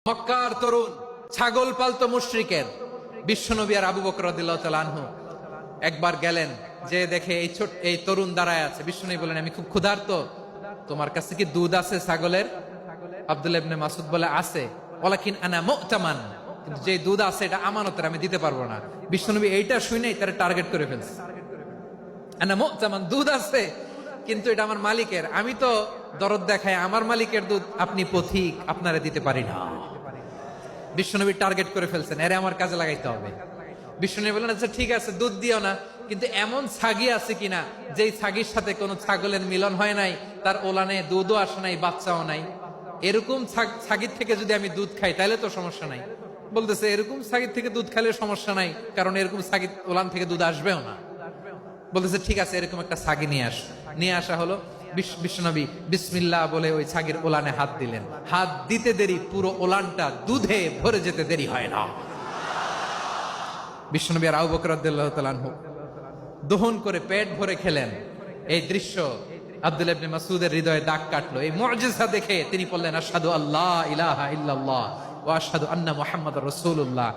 মক্কার তরুণ ছাগল পালতো মুশরিকের বিশ্বনবী আর আবু বকর রাদিয়াল্লাহু তাআলা আনহু একবার গেলেন, যে দেখে এই তরুণ দাঁড়ায় আছে। বিশ্বনবী বলেন, আমি খুব ক্ষুধার্ত, তোমার কাছে কি দুধ আছে ছাগলের? আব্দুল্লাহ ইবনে মাসউদ বলে, আছে। ওয়ালাকিন আনা মুতামান, কিন্তু যে দুধ আছে এটা আমানতের, আমি দিতে পারবো না। বিশ্বনবী এইটা শুনেই তারে টার্গেট করে ফেলছে। আনা মুতামান, দুধ আছে কিন্তু এটা আমার মালিকের, আমি তো দরদ দেখায় আমার মালিকের দুধ আপনি পথিক, আপনারে দিতে পারি না। বিশ্বনবী টার্গেট করে ফেলছেন, এরে আমার কাজে লাগাইতে হবে। বিশ্বনবী বললেন, আচ্ছা ঠিক আছে, দুধ দিও না, কিন্তু এমন ছাগি আছে কিনা যেই ছাগির সাথে কোনো ছাগলের মিলন হয় নাই, তার ওলানে দুধও আসে নাই, বাচ্চাও নাই, এরকম ছাগির থেকে যদি আমি দুধ খাই তাহলে তো সমস্যা নাই। বলতেছে, এরকম ছাগির থেকে দুধ খাইলে সমস্যা নাই, কারণ এরকম ছাগির ওলান থেকে দুধ আসবেও না। বলতেছে, ঠিক আছে, এরকম একটা ছাগি নিয়ে আসা হলো। বিশ্বনবী বিসমিল্লাহ বলে ওই ছাগির ওলানে হাত দিলেন। হাত দিতে দেরি, পুরো ওলানটা দুধে ভরে যেতে দেরি হয় না। বিশ্বনবী আর আবু বকর রাদিয়াল্লাহু তাআলা আনহু দহন করে পেট ভরে খেলেন। এই দৃশ্য আব্দুল্লাহ ইবনে মাসউদের হৃদয়ে দাগ কাটলো। এই মুআজিজা দেখে তিনি বললেন, আশহাদু আল্লা ইলাহা ইল্লাল্লাহ ওয়া আশহাদু আন্না মুহাম্মাদুর রাসূলুল্লাহ।